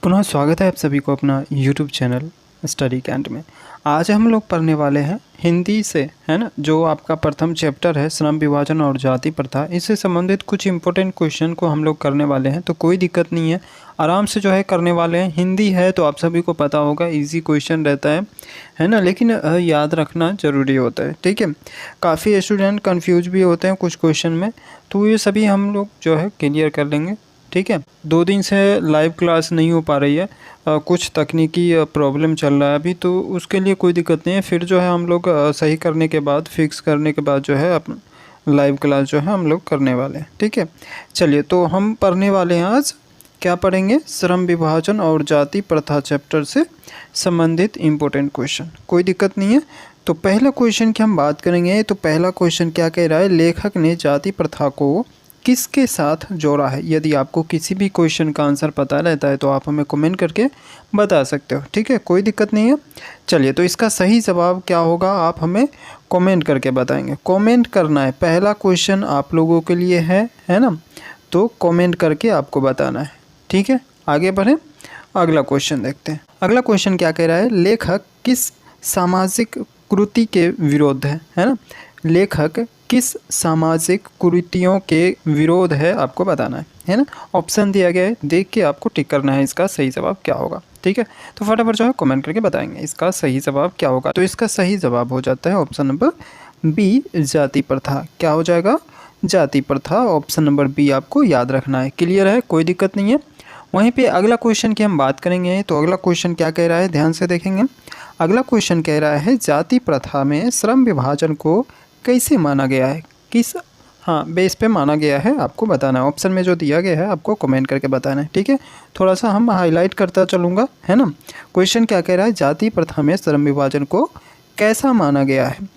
पुनः स्वागत है आप सभी को अपना YouTube चैनल स्टडी कैंट में। आज हम लोग पढ़ने वाले हैं हिंदी से, है ना, जो आपका प्रथम चैप्टर है श्रम विभाजन और जाति प्रथा। इससे संबंधित कुछ इंपॉर्टेंट क्वेश्चन को हम लोग करने वाले हैं, तो कोई दिक्कत नहीं है, आराम से जो है करने वाले हैं। हिंदी है तो आप सभी को पता होगा इजी क्वेश्चन रहता है ना, लेकिन याद रखना ज़रूरी होता है। ठीक है, काफ़ी स्टूडेंट कन्फ्यूज भी होते हैं कुछ क्वेश्चन में, तो ये सभी हम लोग जो है क्लियर कर लेंगे। ठीक है, 2 दिन से लाइव क्लास नहीं हो पा रही है, कुछ तकनीकी प्रॉब्लम चल रहा है अभी, तो उसके लिए कोई दिक्कत नहीं है। फिर जो है हम लोग सही करने के बाद, फिक्स करने के बाद जो है अपन लाइव क्लास जो है हम लोग करने वाले हैं। ठीक है, चलिए तो हम पढ़ने वाले हैं आज, क्या पढ़ेंगे, श्रम विभाजन और जाति प्रथा चैप्टर से संबंधित इम्पोर्टेंट क्वेश्चन। कोई दिक्कत नहीं है। तो पहला क्वेश्चन की हम बात करेंगे। तो पहला क्वेश्चन क्या कह रहा है, लेखक ने जाति प्रथा को किसके साथ जोड़ा है। यदि आपको किसी भी क्वेश्चन का आंसर पता रहता है तो आप हमें कमेंट करके बता सकते हो। ठीक है, कोई दिक्कत नहीं है। चलिए, तो इसका सही जवाब क्या होगा आप हमें कमेंट करके बताएंगे। कमेंट करना है, पहला क्वेश्चन आप लोगों के लिए है ना, तो कमेंट करके आपको बताना है। ठीक है, आगे बढ़ें, अगला क्वेश्चन देखते हैं। अगला क्वेश्चन क्या कह रहा है, लेखक किस सामाजिक कुरीति के विरोध है ना, लेखक किस सामाजिक कुरीतियों के विरोध है आपको बताना है ना। ऑप्शन दिया गया है, देख के आपको टिक करना है इसका सही जवाब क्या होगा। ठीक है, तो फटाफट जो है कमेंट करके बताएंगे इसका सही जवाब क्या होगा। तो इसका सही जवाब हो जाता है ऑप्शन नंबर बी, जाति प्रथा। क्या हो जाएगा, जाति प्रथा। ऑप्शन नंबर बी आपको याद रखना है। क्लियर है, कोई दिक्कत नहीं है। वहीं पे अगला क्वेश्चन की हम बात करेंगे। तो अगला क्वेश्चन क्या कह रहा है, ध्यान से देखेंगे। अगला क्वेश्चन कह रहा है, जाति प्रथा में श्रम विभाजन को कैसे माना गया है, किस बेस पे माना गया है आपको बताना है। ऑप्शन में जो दिया गया है आपको कमेंट करके बताना है। ठीक है, थोड़ा सा हम हाईलाइट करता चलूँगा, है ना। क्वेश्चन क्या कह रहा है, जाति प्रथा में श्रम विभाजन को कैसा माना गया है।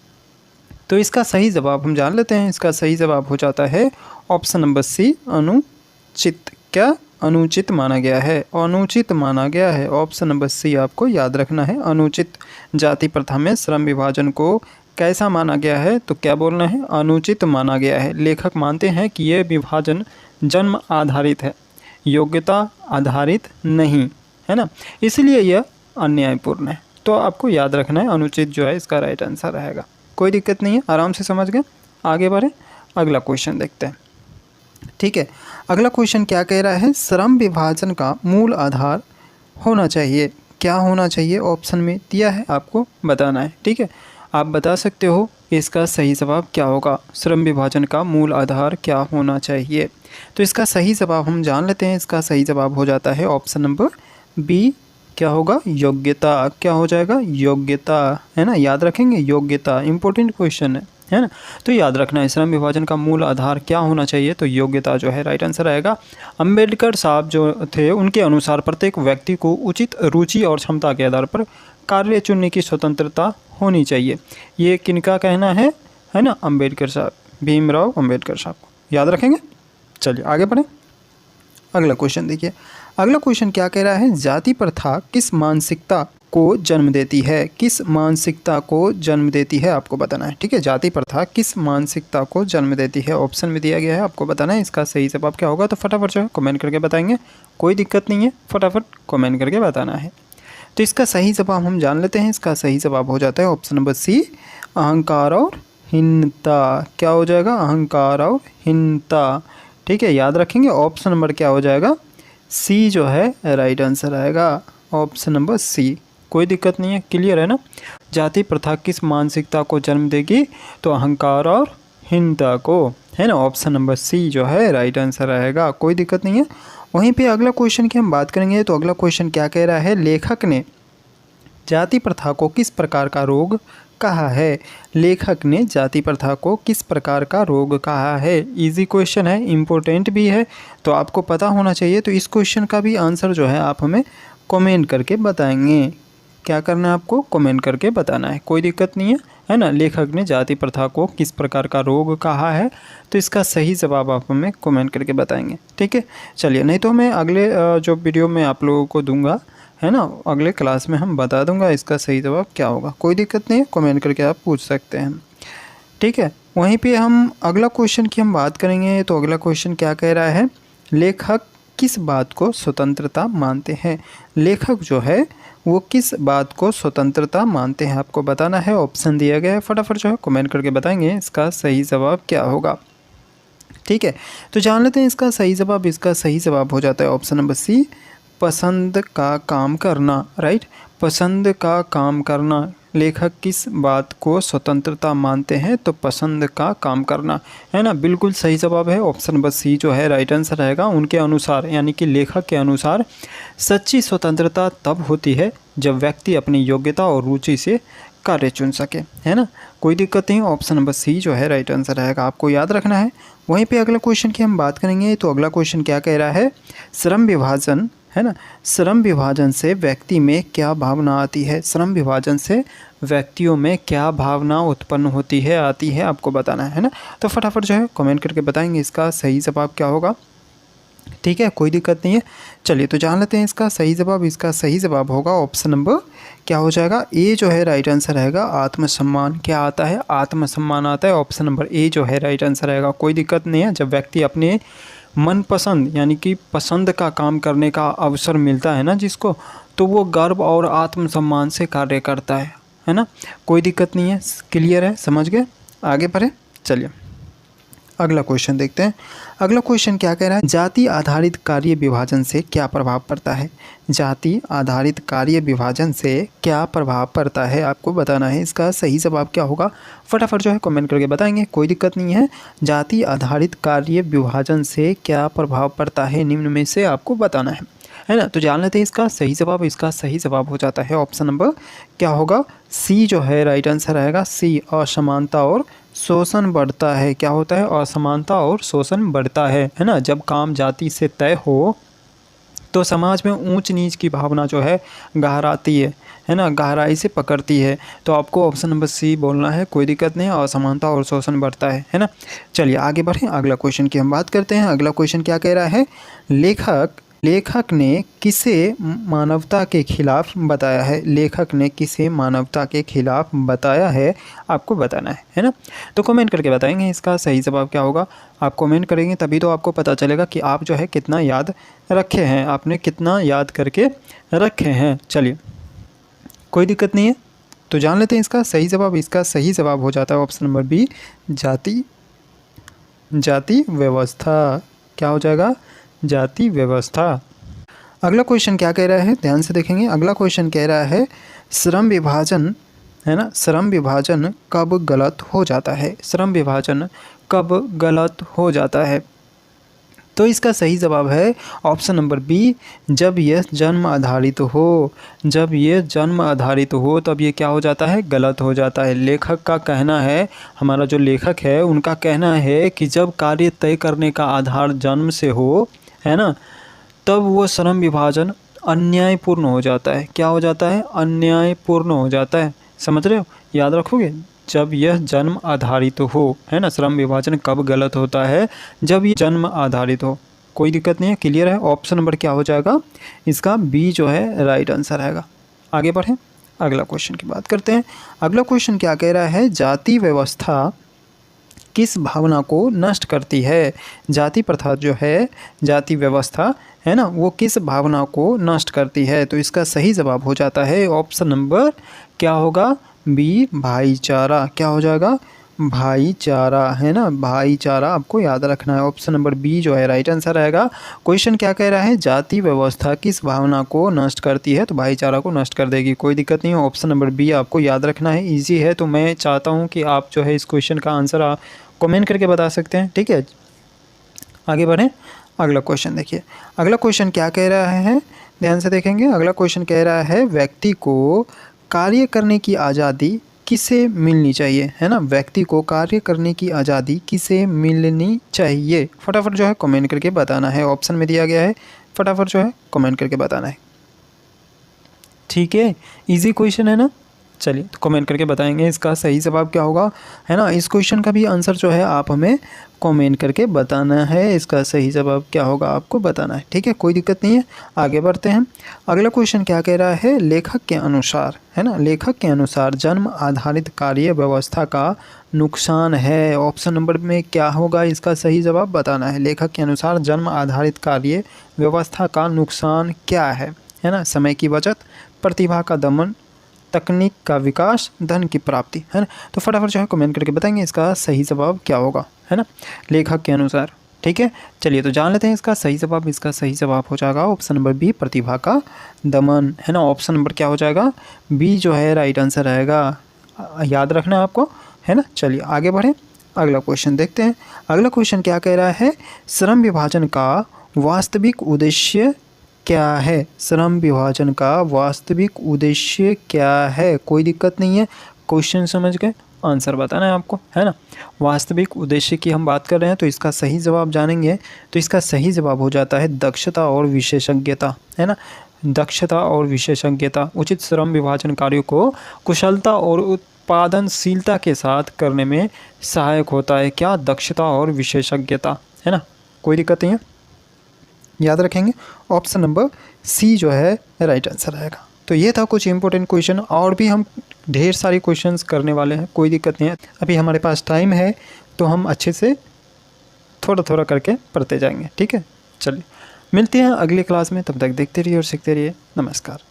तो इसका सही जवाब हम जान लेते हैं। इसका सही जवाब हो जाता है ऑप्शन नंबर सी, अनुचित। क्या, अनुचित माना गया है, अनुचित माना गया है। ऑप्शन नंबर सी आपको याद रखना है, अनुचित। जाति प्रथा में श्रम विभाजन को कैसा माना गया है, तो क्या बोलना है, अनुचित माना गया है। लेखक मानते हैं कि यह विभाजन जन्म आधारित है, योग्यता आधारित नहीं, है ना, इसलिए यह अन्यायपूर्ण है। तो आपको याद रखना है, अनुचित जो है इसका राइट आंसर रहेगा। कोई दिक्कत नहीं है, आराम से समझ गए। आगे बढ़े, अगला क्वेश्चन देखते हैं। ठीक है, अगला क्वेश्चन क्या कह रहा है, श्रम विभाजन का मूल आधार होना चाहिए। क्या होना चाहिए, ऑप्शन में दिया है, आपको बताना है। ठीक है, आप बता सकते हो इसका सही जवाब क्या होगा, श्रम विभाजन का मूल आधार क्या होना चाहिए। तो इसका सही जवाब हम जान लेते हैं। इसका सही जवाब हो जाता है ऑप्शन नंबर बी, क्या होगा, योग्यता। क्या हो जाएगा, योग्यता, है ना, याद रखेंगे, योग्यता। इंपॉर्टेंट क्वेश्चन है ना, तो याद रखना है श्रम विभाजन का मूल आधार क्या होना चाहिए, तो योग्यता जो है राइट आंसर आएगा। अंबेडकर साहब जो थे उनके अनुसार प्रत्येक व्यक्ति को उचित रुचि और क्षमता के आधार पर कार्य चुनने की स्वतंत्रता होनी चाहिए। ये किनका कहना है ना, अंबेडकर साहब, भीमराव अंबेडकर साहब को याद रखेंगे। चलिए आगे बढ़ें, अगला क्वेश्चन देखिए। अगला क्वेश्चन क्या कह रहा है, जाति प्रथा किस मानसिकता को जन्म देती है, किस मानसिकता को जन्म देती है आपको बताना है। ठीक है, जाति प्रथा किस मानसिकता को जन्म देती है, ऑप्शन में दिया गया है, आपको बताना है इसका सही जवाब क्या होगा। तो फटाफट जो है कमेंट करके बताएंगे, कोई दिक्कत नहीं है, फटाफट कमेंट करके बताना है। तो इसका सही जवाब हम जान लेते हैं। इसका सही जवाब हो जाता है ऑप्शन नंबर सी, अहंकार और हीनता। क्या हो जाएगा, अहंकार और हीनता। ठीक है, याद रखेंगे, ऑप्शन नंबर क्या हो जाएगा, सी जो है राइट आंसर आएगा, ऑप्शन नंबर सी। कोई दिक्कत नहीं है, क्लियर है ना। जाति प्रथा किस मानसिकता को जन्म देगी, तो अहंकार और हीनता को, है ना, ऑप्शन नंबर सी जो है राइट आंसर आएगा। कोई दिक्कत नहीं है। वहीं पे अगला क्वेश्चन की हम बात करेंगे। तो अगला क्वेश्चन क्या कह रहा है, लेखक ने जाति प्रथा को किस प्रकार का रोग कहा है। लेखक ने जाति प्रथा को किस प्रकार का रोग कहा है। इजी क्वेश्चन है, इम्पोर्टेंट भी है, तो आपको पता होना चाहिए। तो इस क्वेश्चन का भी आंसर जो है आप हमें कमेंट करके बताएंगे। क्या करना है, आपको कमेंट करके बताना है, कोई दिक्कत नहीं है ना। लेखक ने जाति प्रथा को किस प्रकार का रोग कहा है, तो इसका सही जवाब आप हमें कमेंट करके बताएंगे। ठीक है, चलिए, नहीं तो मैं अगले जो वीडियो में आप लोगों को दूंगा, है ना, अगले क्लास में हम बता दूंगा इसका सही जवाब क्या होगा। कोई दिक्कत नहीं है, कमेंट करके आप पूछ सकते हैं। ठीक है, वहीं पे हम अगला क्वेश्चन की हम बात करेंगे। तो अगला क्वेश्चन क्या कह रहा है, लेखक किस बात को स्वतंत्रता मानते हैं? लेखक जो है वो किस बात को स्वतंत्रता मानते हैं, आपको बताना है। ऑप्शन दिया गया है, फटाफट जो है कमेंट करके बताएंगे इसका सही जवाब क्या होगा। ठीक है, तो जान लेते हैं इसका सही जवाब। इसका सही जवाब हो जाता है ऑप्शन नंबर सी, पसंद का काम करना। राइट, पसंद का काम करना। लेखक किस बात को स्वतंत्रता मानते हैं? तो पसंद का काम करना, है ना। बिल्कुल सही जवाब है ऑप्शन नंबर सी जो है राइट आंसर रहेगा। उनके अनुसार यानी कि लेखक के अनुसार सच्ची स्वतंत्रता तब होती है जब व्यक्ति अपनी योग्यता और रुचि से कार्य चुन सके, है ना। कोई दिक्कत नहीं, ऑप्शन नंबर सी जो है राइट आंसर रहेगा, आपको याद रखना है। वहीं पे अगला क्वेश्चन की हम बात करेंगे, तो अगला क्वेश्चन क्या कह रहा है? श्रम विभाजन, है ना, श्रम विभाजन से व्यक्ति में क्या भावना आती है? श्रम विभाजन से व्यक्तियों में क्या भावना उत्पन्न होती है, आती है, आपको बताना है ना। तो फटाफट जो है कमेंट करके बताएंगे इसका सही जवाब क्या होगा। ठीक है, कोई दिक्कत नहीं है। चलिए तो जान लेते हैं इसका सही जवाब। इसका सही जवाब होगा ऑप्शन नंबर क्या हो जाएगा? ए जो है राइट आंसर रहेगा, आत्मसम्मान। क्या आता है? आत्मसम्मान आता है। ऑप्शन नंबर ए जो है राइट आंसर रहेगा। कोई दिक्कत नहीं है, जब व्यक्ति अपने मनपसंद यानी कि पसंद का काम करने का अवसर मिलता है ना जिसको, तो वो गर्व और आत्मसम्मान से कार्य करता है ना। कोई दिक्कत नहीं है, क्लियर है, समझ गए। आगे बढ़े, चलिए अगला क्वेश्चन देखते हैं। अगला क्वेश्चन क्या कह रहा है? जाति आधारित कार्य विभाजन से क्या प्रभाव पड़ता है? जाति आधारित कार्य विभाजन से क्या प्रभाव पड़ता है, आपको बताना है। इसका सही जवाब क्या होगा, फटाफट जो है कमेंट करके बताएंगे, कोई दिक्कत नहीं है। जाति आधारित कार्य विभाजन से क्या प्रभाव पड़ता है, निम्न में से आपको बताना है ना। तो जान लेते हैं इसका सही जवाब। इसका सही जवाब हो जाता है ऑप्शन नंबर क्या होगा? सी जो है राइट आंसर रहेगा। सी, असमानता और शोषण बढ़ता है। क्या होता है? असमानता और शोषण बढ़ता है ना। जब काम जाति से तय हो तो समाज में ऊंच नीच की भावना जो है गहराती है ना, गहराई से पकड़ती है। तो आपको ऑप्शन नंबर सी बोलना है, कोई दिक्कत नहीं है। असमानता और शोषण बढ़ता है ना। चलिए आगे बढ़ें, अगला क्वेश्चन की हम बात करते हैं। अगला क्वेश्चन क्या कह रहा है? लेखक ने किसे मानवता के खिलाफ बताया है? लेखक ने किसे मानवता के खिलाफ बताया है, आपको बताना है ना। तो कमेंट करके बताएंगे इसका सही जवाब क्या होगा। आप कमेंट करेंगे तभी तो आपको पता चलेगा कि आप जो है कितना याद रखे हैं, आपने कितना याद करके रखे हैं। चलिए कोई दिक्कत नहीं है, तो जान लेते हैं इसका सही जवाब। इसका सही जवाब हो जाता है ऑप्शन नंबर बी, जाति व्यवस्था। क्या हो जाएगा? जाति व्यवस्था। अगला क्वेश्चन क्या कह रहा है, ध्यान से देखेंगे। अगला क्वेश्चन कह रहा है श्रम विभाजन, है ना, श्रम विभाजन कब गलत हो जाता है? श्रम विभाजन कब गलत हो जाता है? तो इसका सही जवाब है ऑप्शन नंबर बी, जब यह जन्म आधारित हो। जब ये जन्म आधारित हो तब ये क्या हो जाता है? गलत हो जाता है। लेखक का कहना है, हमारा जो लेखक है उनका कहना है कि जब कार्य तय करने का आधार जन्म से हो, है ना, तब वो श्रम विभाजन अन्यायपूर्ण हो जाता है। क्या हो जाता है? अन्यायपूर्ण हो जाता है। समझ रहे हो, याद रखोगे। जब यह जन्म आधारित हो, है ना, श्रम विभाजन कब गलत होता है? जब ये जन्म आधारित हो। कोई दिक्कत नहीं है, क्लियर है। ऑप्शन नंबर क्या हो जाएगा? इसका बी जो है राइट आंसर रहेगा। आगे बढ़ें, अगला क्वेश्चन की बात करते हैं। अगला क्वेश्चन क्या कह रहा है? जाति व्यवस्था किस भावना को नष्ट करती है? जाति प्रथा जो है, जाति व्यवस्था, है ना, वो किस भावना को नष्ट करती है? तो इसका सही जवाब हो जाता है ऑप्शन नंबर क्या होगा? बी, भाईचारा। क्या हो जाएगा? भाईचारा, है ना, भाईचारा आपको याद रखना है। ऑप्शन नंबर बी जो है राइट आंसर रहेगा। क्वेश्चन क्या कह रहा है? जाति व्यवस्था किस भावना को नष्ट करती है? तो भाईचारा को नष्ट कर देगी। कोई दिक्कत नहीं है, ऑप्शन नंबर बी आपको याद रखना है। इजी है, तो मैं चाहता हूँ कि आप जो है इस क्वेश्चन का आंसर आप कमेंट करके बता सकते हैं। ठीक है, आगे बढ़ें। अगला क्वेश्चन देखिए। अगला क्वेश्चन क्या कह रहा है, ध्यान से देखेंगे। अगला क्वेश्चन कह रहा है व्यक्ति को कार्य करने की आज़ादी किसे मिलनी चाहिए, है ना। व्यक्ति को कार्य करने की आज़ादी किसे मिलनी चाहिए? फटाफट जो है कमेंट करके बताना है। ऑप्शन में दिया गया है, फटाफट जो है कमेंट करके बताना है। ठीक है, इजी क्वेश्चन है ना। चलिए तो कमेंट करके बताएंगे इसका सही जवाब क्या होगा, है ना। इस क्वेश्चन का भी आंसर जो है आप हमें कमेंट करके बताना है, इसका सही जवाब क्या होगा आपको बताना है, ठीक है, कोई दिक्कत नहीं है। आगे बढ़ते हैं। अगला क्वेश्चन क्या कह रहा है, लेखक के अनुसार, है ना, लेखक के अनुसार जन्म आधारित कार्य व्यवस्था का नुकसान है। ऑप्शन नंबर में क्या होगा, इसका सही जवाब बताना है। लेखक के अनुसार जन्म आधारित कार्य व्यवस्था का नुकसान क्या है ना। समय की बचत, प्रतिभा का दमन, तकनीक का विकास, धन की प्राप्ति, है ना। तो फटाफट जो है कमेंट करके बताएंगे इसका सही जवाब क्या होगा, है ना, लेखक के अनुसार, ठीक है। चलिए तो जान लेते हैं इसका सही जवाब। इसका सही जवाब हो जाएगा ऑप्शन नंबर बी, प्रतिभा का दमन, है ना। ऑप्शन नंबर क्या हो जाएगा, बी जो है राइट आंसर रहेगा, याद रखना है आपको, है ना। चलिए आगे बढ़ें, अगला क्वेश्चन देखते हैं। अगला क्वेश्चन क्या कह रहा है, श्रम विभाजन का वास्तविक उद्देश्य क्या है। श्रम विभाजन का वास्तविक उद्देश्य क्या है, कोई दिक्कत नहीं है, क्वेश्चन समझ के आंसर बताना है आपको, है ना। वास्तविक उद्देश्य की हम बात कर रहे हैं तो इसका सही जवाब जानेंगे तो इसका सही जवाब हो जाता है दक्षता और विशेषज्ञता, है ना। दक्षता और विशेषज्ञता उचित श्रम विभाजन कार्यों को कुशलता और उत्पादनशीलता के साथ करने में सहायक होता है। क्या, दक्षता और विशेषज्ञता, है ना, कोई दिक्कत नहीं है, याद रखेंगे। ऑप्शन नंबर सी जो है राइट आंसर रहेगा। तो ये था कुछ इंपॉर्टेंट क्वेश्चन, और भी हम ढेर सारे क्वेश्चंस करने वाले हैं, कोई दिक्कत नहीं है। अभी हमारे पास टाइम है तो हम अच्छे से थोड़ा थोड़ा करके पढ़ते जाएंगे, ठीक है। चलिए मिलते हैं अगली क्लास में, तब तक देखते रहिए और सीखते रहिए। नमस्कार।